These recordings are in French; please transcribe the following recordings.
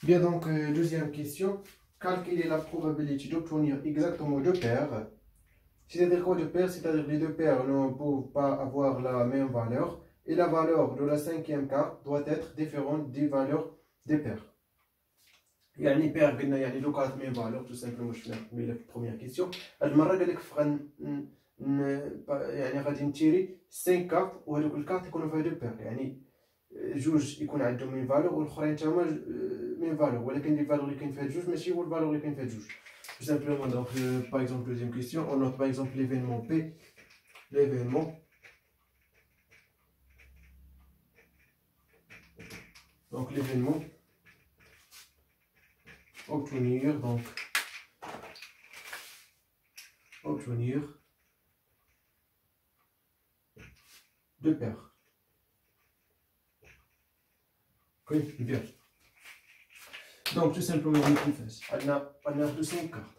Bien, donc, deuxième question. Calculer la probabilité d'obtenir exactement deux paires. C'est-à-dire quoi deux paires? C'est-à-dire que les deux paires ne peuvent pas avoir la même valeur. Et la valeur de la cinquième carte doit être différente des valeurs des paires. Il y a une paire qui a deux cartes même valeur, tout simplement. Je fais la première question. المرة قال لك يعني غادي نتيري 5 كارت وهذوك الكارت يكونوا فيها دو بير يعني جوج يكون عندهم مين فالور والاخرين تا هما مين فالور ولكن لي فالور اللي كاين فيها جوج ماشي هو الفالور اللي كاين فيها جوج. Tout simplement, donc par exemple deuxième question, on note par exemple l'événement P, l'événement donc l'événement obtenir donc obtenir deux paires. Oui, bien. Donc tout simplement on fait on a 5 cartes.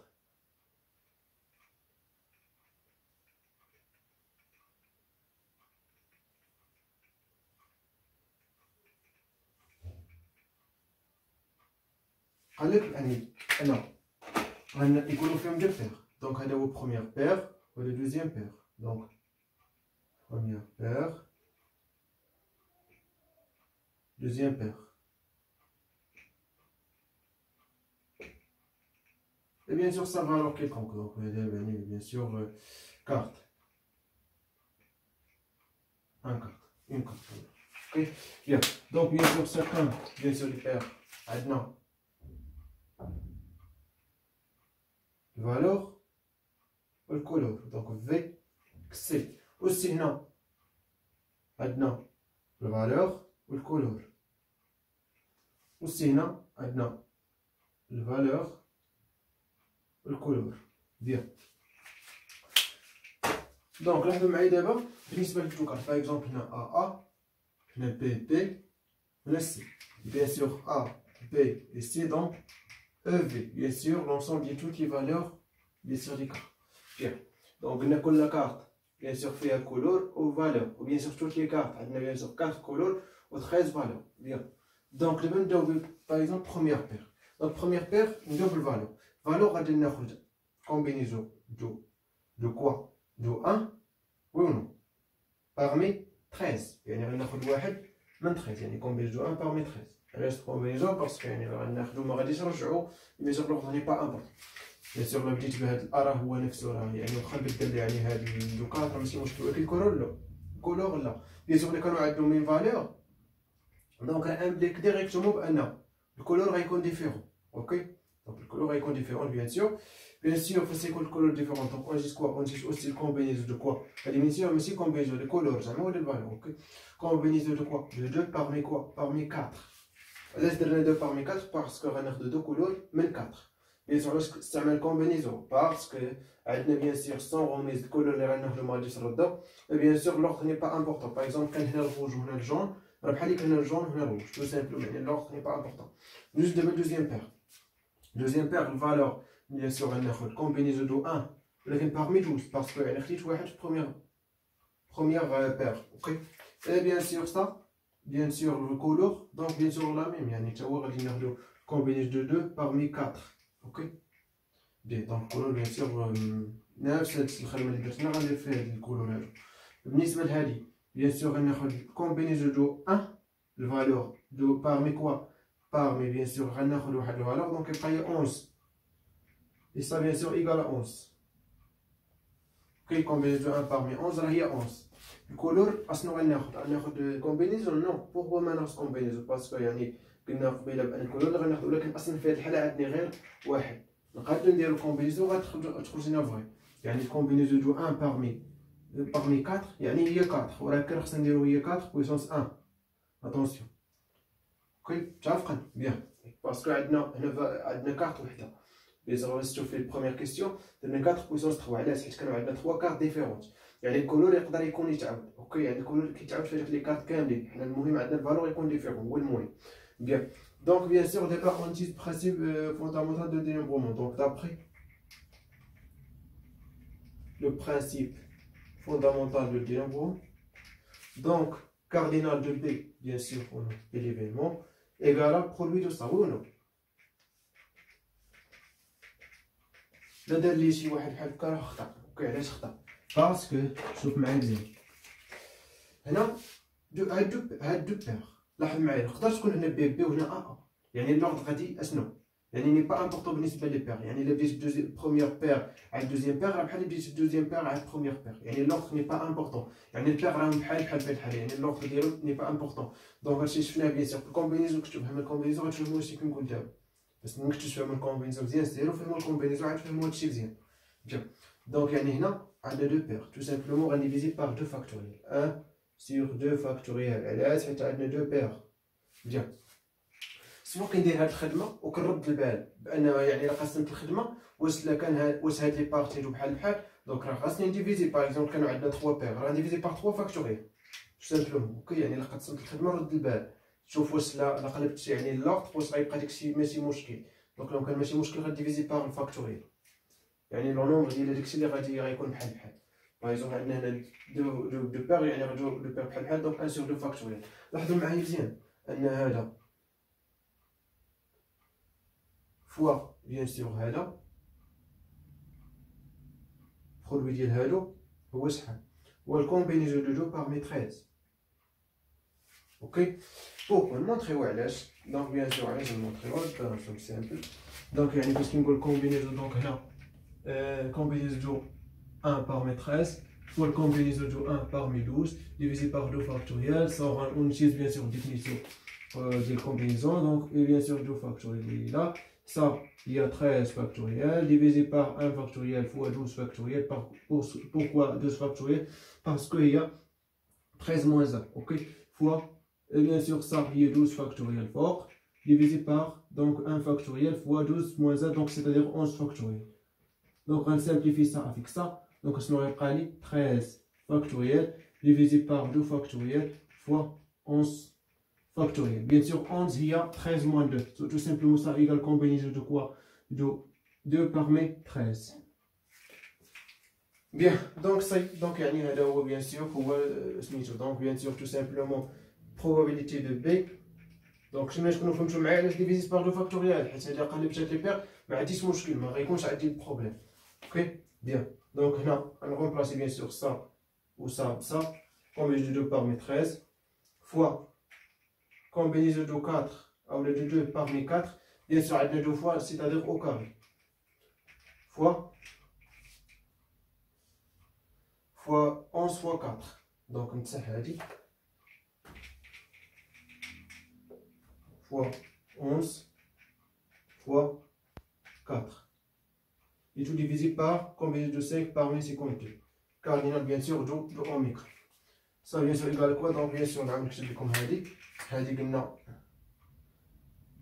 قالك يعني أنا يكونوا فيهم deux paires. Donc هذا هو première paire و la deuxième paire. Donc première paire, deuxième paire. Et bien sûr ça va alors quelconque. Donc bien sûr carte. Une carte. Ok. Bien. Donc bien sûr chacun bien sûr les paires. Maintenant valeur ou le couleur. Donc V, C. Aussi non. Maintenant la valeur ou le couleur. Aussi non. Maintenant la valeur ou le couleur. Bien. Donc là vous m'avez d'abord بالنسبة للتوكال. Par exemple هنا AA, هنا BP, هنا C. Bien sûr A, B et C donc EV, bien sûr, l'ensemble de toutes les valeurs, bien sûr, des cartes. Bien. Donc, on a que la carte, bien sûr, fait un couleur ou valeur. Ou bien sûr, toutes les cartes, on a bien sûr 4 couleurs ou 13 valeurs. Bien. Donc, le même double, par exemple, première paire. Donc, première paire, une double valeur. Valeur, on a une combinaison de quoi? De 1, oui ou non? Parmi 13. Il y a une من 13 يعني combinaison 1 parmi 13. Reste combinaison parce que يعني غناخدو ما غاديش نرجعو بيان سور لوغ ني با امبورطون. بيان سور لا بديت بهاد الارا هو نفسه راه يعني واخا بدل يعني هاد الدوكات راه ماشي مشكل ولكن الكولور لا الكولور لا بيان سور اللي كانوا عندهم مين فالور دونك امبليك ديريكتومون بان الكولور غيكون ديفيرون. اوكي دونك الكولور غيكون ديفيرون بيان سور فاش يكون الكولور ديفيرون دونك اون جيس كوا اون جيس اوسي كومبينيزون دو كوا هادي بيان سور ماشي كومبينيزون دو كولور زعما ولا الفالور. اوكي combinaison de quoi? De 2 parmi quoi? Parmi 4. Là, je donne 2 parmi 4 parce que on a de 2 couleurs, même 4. Bien sûr, c'est une combinaison parce que, bien sûr, sans remise de couleur, et bien sûr, l'ordre n'est pas important. Par exemple, quand il y a le rouge ou le jaune, on va le jaune ou le rouge, tout simplement. L'ordre n'est pas important. Juste de la deuxième paire. Deuxième paire, valeur, bien sûr, on a une combinaison de 1, mais parmi 12, parce que on a une première paire. Ok? Et bien sûr ça, bien sûr le couleur, donc bien sûr la même, يعني تا هو غادي ناخدو combinaison de 2 parmi 4. ok bien donc couleur bien sûr نفس الخدمه اللي درتنا غندير فيها هاد الكولور هادو. بالنسبه لهادي bien sûr غناخد combinaison de 1 الفالور دو parmi quoi parmi bien sûr غناخد واحد الفالور دونك يبقى لي 11 et ça bien sûr égal à 11. ok combinaison de 1 parmi 11 راه هي 11. الكولور اصلا غناخد كومبينيزون نو بوغ ما ناخذ كومبينيزون باسكو يعني قلنا قبيله بان الكولور اللي غناخذ ولكن اصلا في هذه الحاله عندنا غير واحد نقدروا نديرو كومبينيزون غتخرج لنا فغي يعني كومبينيزون دو 1 parmi 4 يعني هي 4 ولكن خصنا نديرو هي 4 بويسونس 1 اتونسيون. اوكي متفقين بيان باسكو عندنا كارت وحده بيزغ نشوف في البروميير كيسيون درنا 4 بويسونس 3 علاش حيت كانوا عندنا 3 كارت ديفيرونت يعني الكولور يقدر يكون يتعاود. اوكي يعني الكولور كيتعاود في هذوك لي كارت كاملين حنا المهم عندنا الفالور يكون ديفيرون هو المهم. بيان دونك بيان سور دابا اون تيز برينسيپ فوندامونتال دو دينومبرومون دونك دابري le principe fondamental de dénombrement donc cardinal de B bien sûr on a l'événement égal à produit de ça oui ou non لا دار لي شي واحد بحال هكا راه خطا. اوكي علاش خطا؟ باسكو شوف معايا مزيان هنا هاد دو بير لاحظ معايا تقدر تكون هنا بي بي وهنا ا يعني اللوغد غادي اشنو يعني ني با امبورطون بالنسبه لي بير يعني الا بديت بروميير بير على دوزيام بير راه بحال بديت دوزيام بير على بروميير بير يعني اللوغد ني با امبورطون يعني البير راهم بحال في الحال يعني اللوغد ديالو ني با امبورطون دونك هادشي شفناه بيان سيغ في الكومبينيزون كتبها من الكومبينيزون غتفهموا هادشي كنقول دابا بس ملي كنتو تفهموا الكومبينيزون مزيان سيروا فهموا الكومبينيزون عاد تفهموا هادشي مزيان بيان دونك يعني هنا عندنا دو بير تو سامبلومون غنديفيزي بار دو فاكتوريال 1 sur 2 فاكتوريال علاش حيت عندنا دو بير بيان سوا كندير هاد الخدمه وكنرد البال بانه يعني الا قسمت الخدمه واش لا كان واش هاد لي بارتي بحال بحال دونك راه خاصني نديفيزي باغ اكزومبل كانوا عندنا 3 بير راه نديفيزي بار 3 فاكتوريال سامبلومون اوكي يعني الا قسمت الخدمه رد البال شوف واش لا قلبت يعني اللوغد واش غيبقى داكشي ماشي مشكل دونك لو كان ماشي مشكل غديفيزي بار الفاكتوريال يعني لو نومبر ديال داكشي اللي غيكون بحال بحال باغ اكزومبل عندنا هنا دو بير يعني غادي دو بير بحال بحال دونك 1 sur 2 فاكتوريال لاحظوا معايا مزيان ان هذا فوا بيان سور هذا برودوي ديال هادو هو شحال هو الكومبينيزون دو دو بارمي 13 اوكي بوغ نمونطريو علاش دونك بيان سور علاش نمونطريو باسون سامبل دونك يعني باش كنقول كومبينيزون دونك هنا كومبينيزون دو 1 parmi 13 fois le combinaison de 1 parmi 12 divisé par 2 factoriel. Ça, on utilise bien sûr définition de combinaison. Donc, et bien sûr 2 factoriel là. Ça, il y a 13 factoriel divisé par 1 factoriel fois 12 factoriel. Pourquoi 12 factoriel? Parce qu'il y a 13 moins 1. Ok? Fois, et bien sûr, ça, il y a 12 factoriel fort divisé par donc 1 factoriel fois 12 moins 1. Donc, c'est-à-dire 11 factoriel. Donc, on simplifie ça avec ça. Donc, on aura 13 factoriel divisé par 2 factoriel fois 11 factoriel. Bien sûr, 11, il y a 13 moins 2. Tout simplement, ça égale combinaison de quoi? De 2 parmi 13. Bien, donc, donc bien sûr, donc, bien sûr, tout simplement, probabilité de B. Donc, je vais vous faire diviser par 2 factoriel. C'est-à-dire que les petits paires, mais à 10 مشكل, ما غيكونش عندي problème. Ok, bien. Donc là, on va remplacer bien sûr ça ou ça, ça. Combinaison de 2 parmi 13 fois combinaison de 4 ou de 2 parmi 4. Bien sûr, avec les deux fois, c'est-à-dire au carré. Fois 11 fois 4. Donc, on a dit fois 11 fois 4. Et tout divisé par combinaison de 5 parmi 52. Cardinal bien sûr de oméga. Ça bien sûr égal à quoi? Donc bien sûr on a comme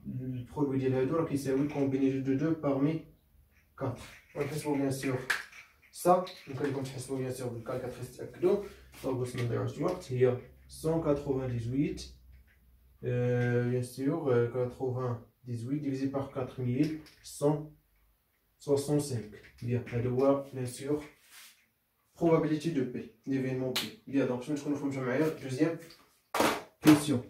le produit de l'heure qui s'est combinaison de 2 parmi 4. On fait bien sûr ça. Donc on fait bien sûr le calculatrice donc on se met dans le temps. Il y a 198 bien sûr 98 divisé par 4165. Bien, bien sûr, probabilité de P, d'événement P. Bien, donc je vais vous faire deuxième question.